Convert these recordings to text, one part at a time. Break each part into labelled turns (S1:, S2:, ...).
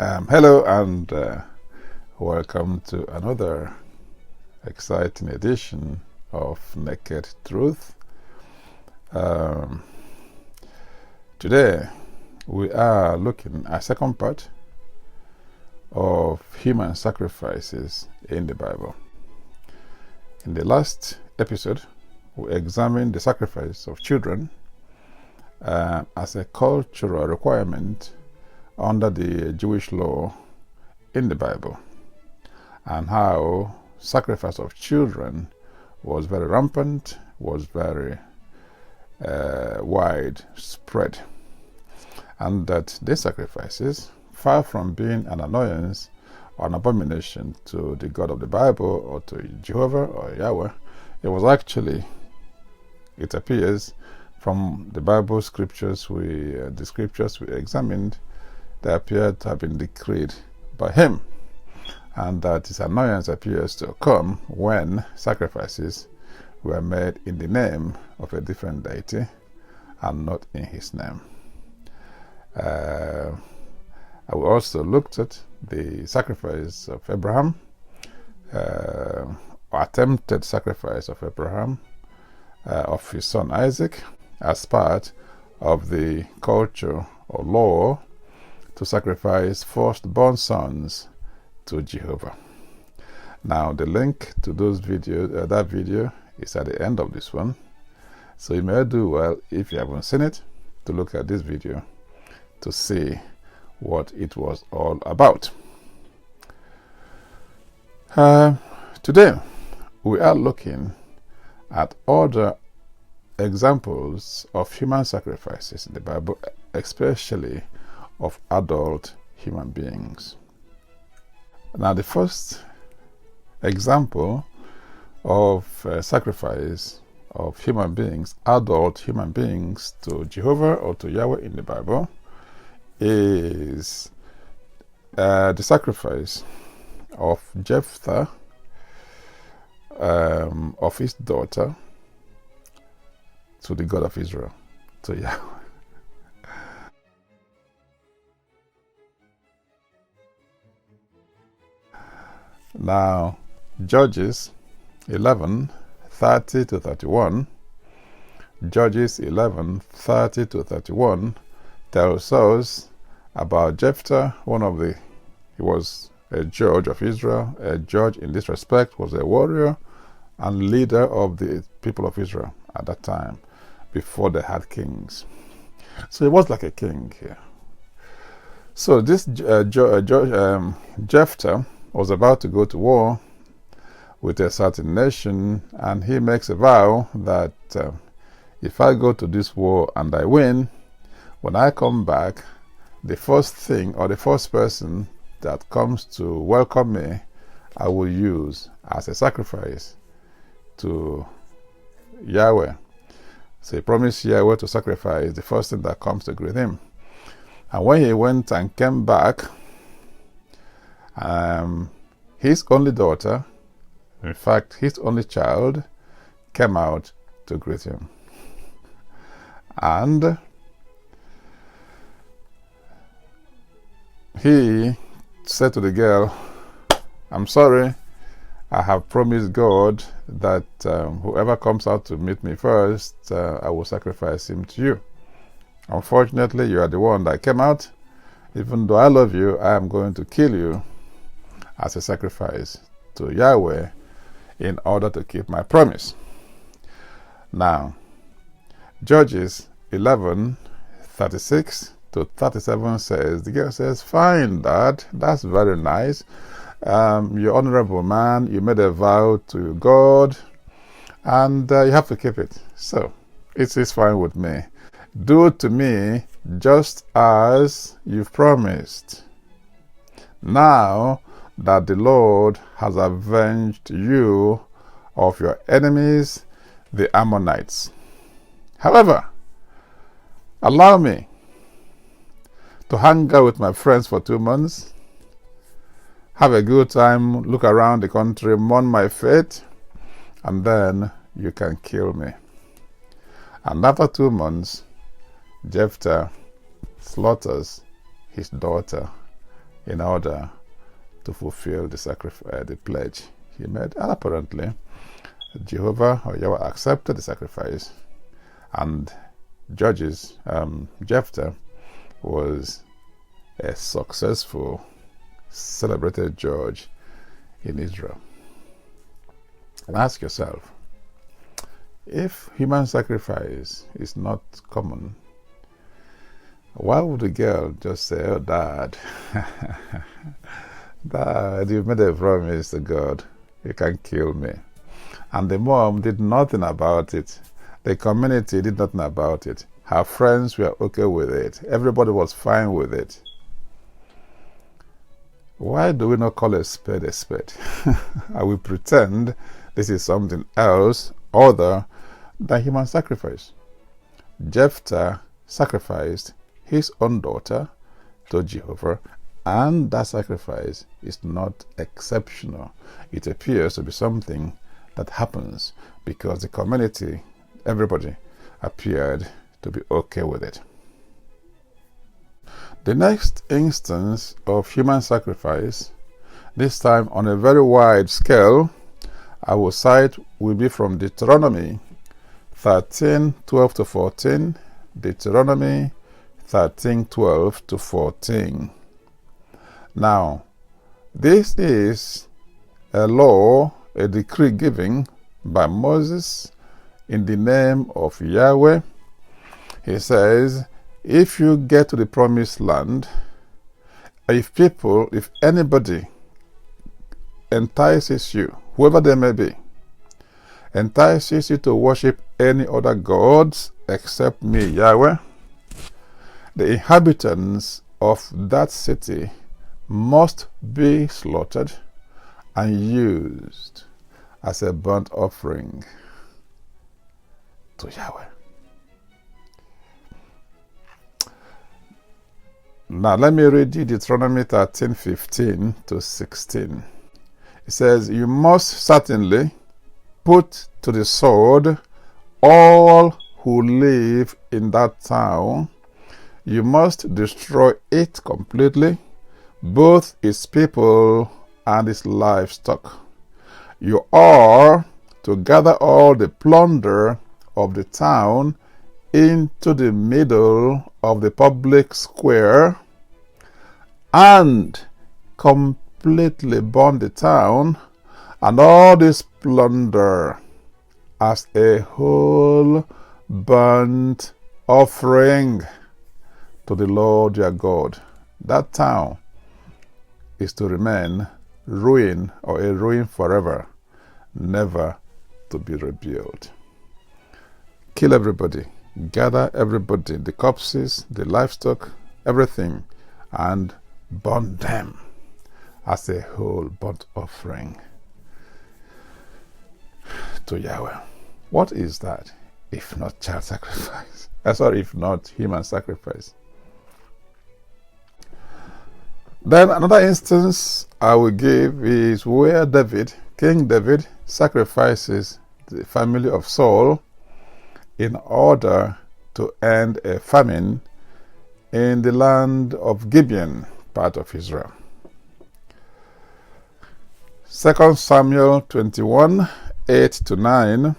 S1: Hello and welcome to another exciting edition of Naked Truth. Today we are looking at second part of human sacrifices in the Bible. In the last episode, we examined the sacrifice of children as a cultural requirement under the Jewish law in the Bible, and how sacrifice of children was very rampant, was very widespread, and that these sacrifices, far from being an annoyance or an abomination to the God of the Bible or to Jehovah or Yahweh, it was actually, it appears from the Bible scriptures, the scriptures we examined, they appear to have been decreed by him, and that his annoyance appears to come when sacrifices were made in the name of a different deity and not in his name. I also looked at the sacrifice of Abraham, or attempted sacrifice of Abraham, of his son Isaac, as part of the culture or law to sacrifice firstborn sons to Jehovah. Now the link to those videos, that video is at the end of this one, so you may do well, if you haven't seen it, to look at this video to see what it was all about. Today we are looking at other examples of human sacrifices in the Bible, especially of adult human beings. Now, the first example of sacrifice of human beings, adult human beings, to Jehovah or to Yahweh in the Bible is the sacrifice of Jephthah, of his daughter, to the God of Israel, to Yahweh. Now, Judges 11:30-31, Judges 11:30-31 tells us about Jephthah, he was a judge of Israel. A judge in this respect was a warrior and leader of the people of Israel at that time, before they had kings. So he was like a king here. So this Jephthah was about to go to war with a certain nation, and he makes a vow that if I go to this war and I win, when I come back, the first thing or the first person that comes to welcome me, I will use as a sacrifice to Yahweh. So he promised Yahweh to sacrifice the first thing that comes to greet him. And when he went and came back, his only daughter, in fact his only child, came out to greet him. And he said to the girl, I'm sorry, I have promised God that whoever comes out to meet me first, I will sacrifice him to you. Unfortunately, you are the one that came out. Even though I love you, I am going to kill you as a sacrifice to Yahweh in order to keep my promise. Now, Judges 11:36-37 says, the girl says, fine, Dad, that's very nice. You're honorable man, you made a vow to God, and you have to keep it. So, it is fine with me. Do to me just as you've promised. Now that the Lord has avenged you of your enemies, the Ammonites. However, allow me to hang out with my friends for 2 months, have a good time, look around the country, mourn my fate, and then you can kill me. And after 2 months, Jephthah slaughters his daughter in order to fulfill the pledge he made. And apparently, Jehovah or Yahweh accepted the sacrifice, and Jephthah was a successful, celebrated judge in Israel. And ask yourself, if human sacrifice is not common, why would the girl just say, "Oh, Dad, Dad, you made a promise to God, you can kill me"? And the mom did nothing about it. The community did nothing about it. Her friends were okay with it. Everybody was fine with it. Why do we not call a spade a spade? And we pretend this is something else other than human sacrifice. Jephthah sacrificed his own daughter to Jehovah, and that sacrifice is not exceptional. It appears to be something that happens because the community, everybody, appeared to be okay with it. The next instance of human sacrifice, this time on a very wide scale, I will cite will be from Deuteronomy 13:12 to 14. Deuteronomy 13:12 to 14. Now, this is a law, a decree given by Moses in the name of Yahweh. He says, if you get to the promised land, if anybody entices you, whoever they may be, entices you to worship any other gods except me, Yahweh, the inhabitants of that city must be slaughtered and used as a burnt offering to Yahweh. Now let me read you Deuteronomy 13:15 to 16. It says, you must certainly put to the sword all who live in that town. You must destroy it completely, both its people and its livestock. You are to gather all the plunder of the town into the middle of the public square and completely burn the town and all this plunder as a whole burnt offering to the Lord your God. That town is to remain ruin or a ruin forever, never to be rebuilt. Kill everybody, gather everybody, the corpses, the livestock, everything, and burn them as a whole burnt offering to Yahweh. What is that if not child sacrifice? If not human sacrifice? Then another instance I will give is where King David, sacrifices the family of Saul in order to end a famine in the land of Gibeon, part of Israel. 2 Samuel 21:8 to 9.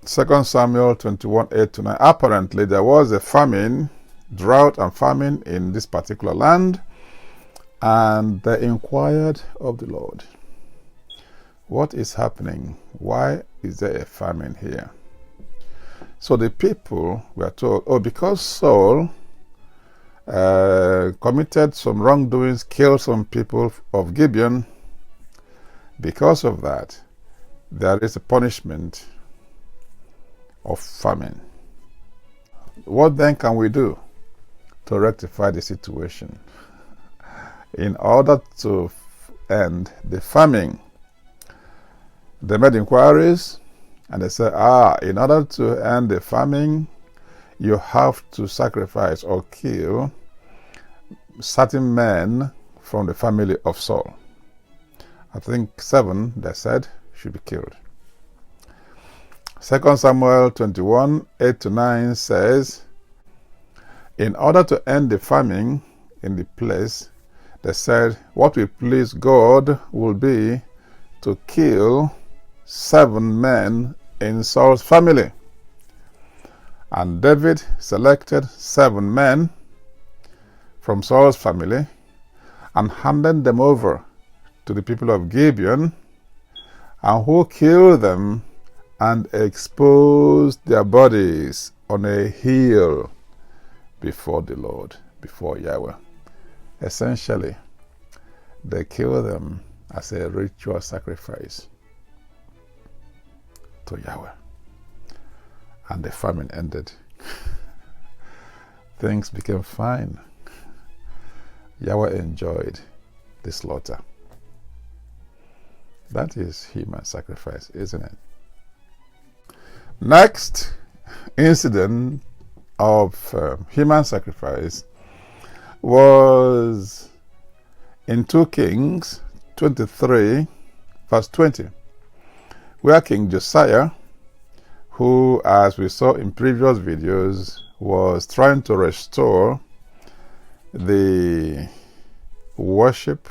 S1: 2 Samuel 21:8 to 9. Apparently there was a famine, drought and famine in this particular land, and they inquired of the Lord, what is happening? Why is there a famine here? So the people were told, because Saul committed some wrongdoings, killed some people of Gibeon, because of that, there is a punishment of famine. What then can we do to rectify the situation in order to end the famine? They made inquiries and they said, in order to end the famine, you have to sacrifice or kill certain men from the family of Saul. I think 7, they said, should be killed. 2 Samuel 21:8 to 9 says, In order to end the famine in the place, they said, what will please God will be to kill 7 men in Saul's family. And David selected 7 men from Saul's family and handed them over to the people of Gibeon, and who killed them and exposed their bodies on a hill before the Lord, before Yahweh. Essentially, they killed them as a ritual sacrifice to Yahweh. And the famine ended. Things became fine. Yahweh enjoyed the slaughter. That is human sacrifice, isn't it? Next incident of human sacrifice was in 2 Kings 23, verse 20, where King Josiah, who, as we saw in previous videos, was trying to restore the worship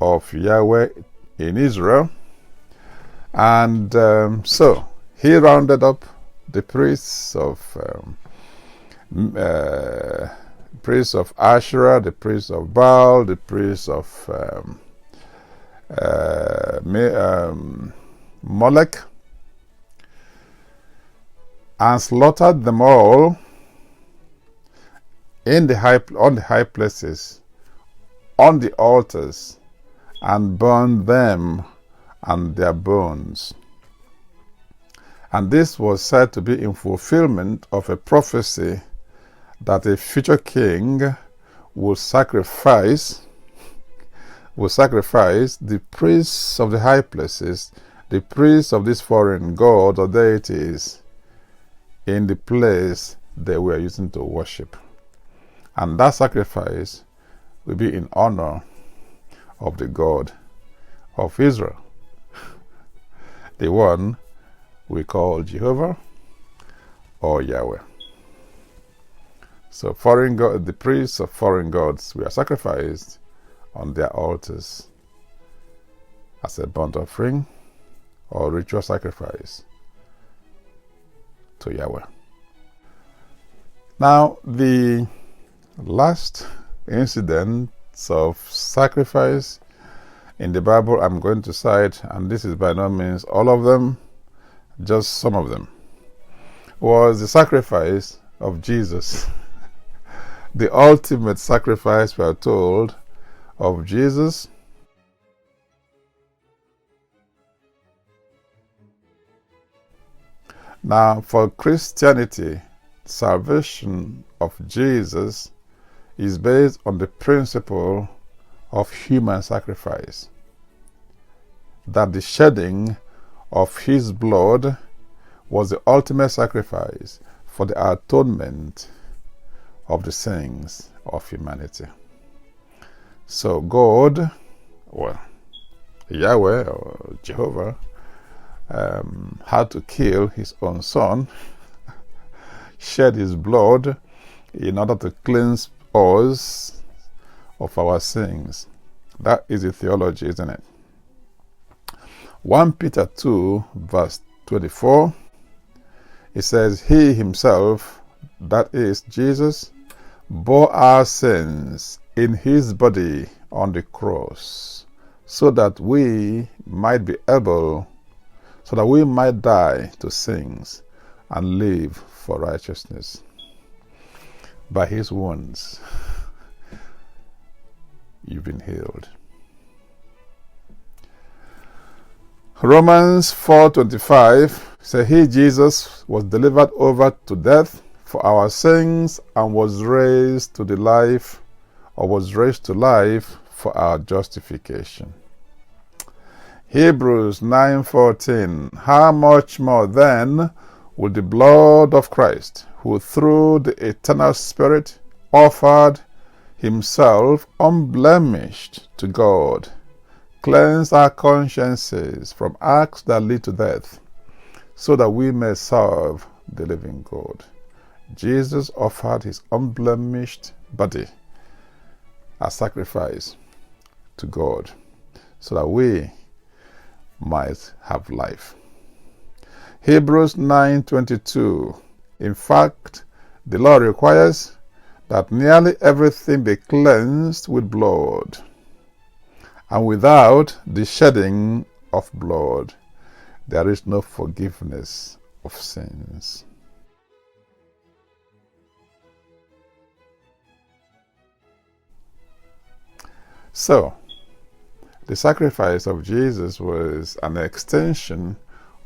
S1: of Yahweh in Israel. And so he rounded up the priests of Asherah, the priests of Baal, the priests of Molech, and slaughtered them all on the high places, on the altars, and burned them and their bones. And this was said to be in fulfillment of a prophecy that a future king will sacrifice the priests of the high places, the priests of these foreign gods or deities, in the place they were using to worship. And that sacrifice will be in honor of the God of Israel, the one we call Jehovah or Yahweh. So the priests of foreign gods were sacrificed on their altars as a burnt offering or ritual sacrifice to Yahweh. Now, the last incident of sacrifice in the Bible I'm going to cite, and this is by no means all of them, just some of them, was the sacrifice of Jesus. The ultimate sacrifice, we are told, of Jesus. Now, for Christianity, salvation of Jesus is based on the principle of human sacrifice, that the shedding of his blood was the ultimate sacrifice for the atonement of the sins of humanity. So God, well, Yahweh or Jehovah, had to kill his own son, shed his blood in order to cleanse us of our sins. That is the theology, isn't it? 1 Peter 2, verse 24, it says, he himself, that is Jesus, bore our sins in his body on the cross, so that we might die to sins and live for righteousness. By his wounds, you've been healed. Romans 4:25 says, he, Jesus, was delivered over to death for our sins and was raised to life for our justification. Hebrews 9:14, how much more then will the blood of Christ, who through the eternal Spirit offered himself unblemished to God, cleanse our consciences from acts that lead to death, so that we may serve the living God. Jesus offered his unblemished body as sacrifice to God so that we might have life. Hebrews 9:22. In fact, the law requires that nearly everything be cleansed with blood, and without the shedding of blood, there is no forgiveness of sins. So, the sacrifice of Jesus was an extension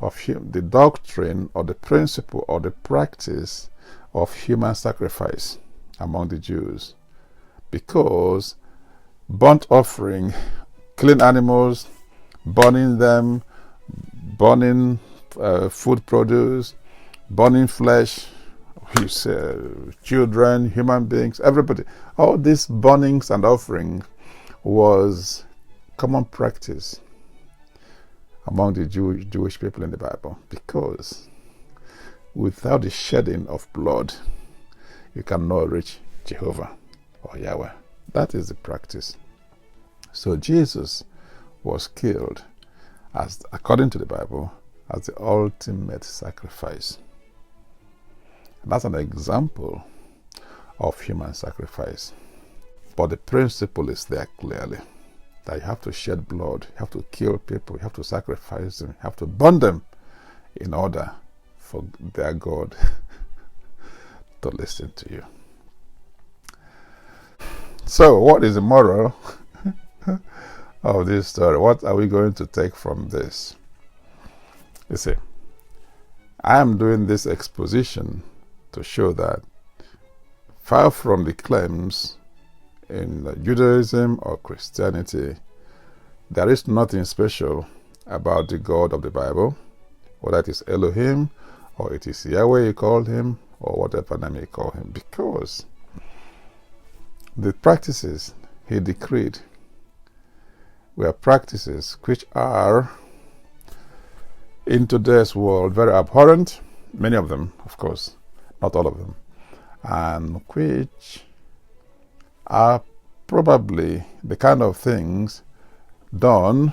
S1: of the doctrine or the principle or the practice of human sacrifice among the Jews, because burnt offering, killing animals, burning them, burning food produce, burning flesh, children, human beings, everybody, all these burnings and offerings was common practice among the Jewish people in the Bible, because without the shedding of blood, you cannot reach Jehovah or Yahweh. That is the practice. So Jesus was killed, as according to the Bible, as the ultimate sacrifice. And that's an example of human sacrifice. But the principle is there clearly, that you have to shed blood, you have to kill people, you have to sacrifice them, you have to burn them in order for their God to listen to you. So, what is the moral of this story? What are we going to take from this? You see, I am doing this exposition to show that far from the claims in Judaism or Christianity, there is nothing special about the God of the Bible, whether it is Elohim or it is Yahweh you call him or whatever name you call him, because the practices he decreed were practices which are in today's world very abhorrent, many of them, of course, not all of them, and which are probably the kind of things done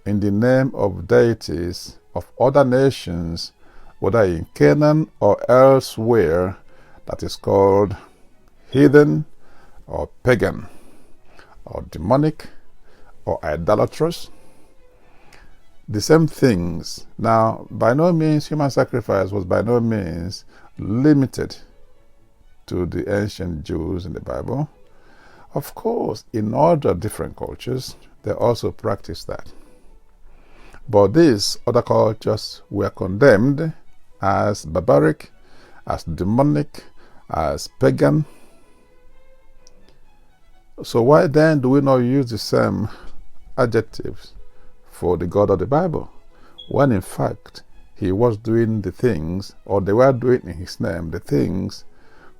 S1: in the name of deities of other nations, whether in Canaan or elsewhere, that is called heathen or pagan or demonic or idolatrous. The same things. Now, by no means, human sacrifice was by no means limited to the ancient Jews in the Bible. Of course, in other different cultures, they also practiced that. But these other cultures were condemned as barbaric, as demonic, as pagan. So why then do we not use the same adjectives for the God of the Bible, when in fact he was doing the things, or they were doing in his name, the things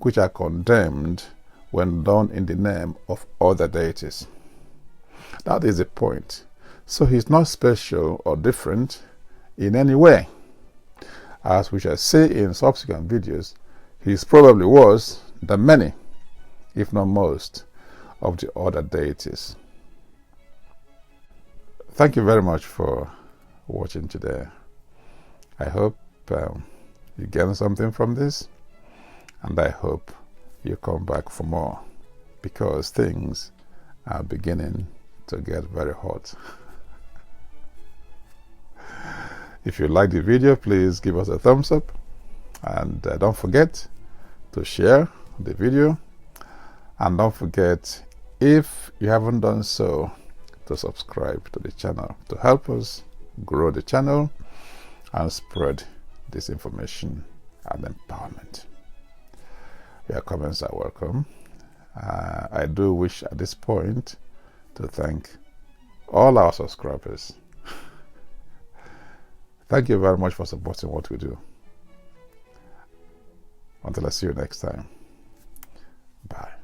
S1: which are condemned when done in the name of other deities? That is the point. So he's not special or different in any way. As we shall see in subsequent videos, he probably was the many, if not most, of the other deities. Thank you very much for watching today. I hope you gain something from this, and I hope you come back for more, because things are beginning to get very hot. If you like the video, please give us a thumbs up, and don't forget to share the video, and don't forget, if you haven't done so, to subscribe to the channel to help us grow the channel and spread this information and empowerment. Your comments are welcome. I do wish at this point to thank all our subscribers. Thank you very much for supporting what we do. Until I see you next time. Bye.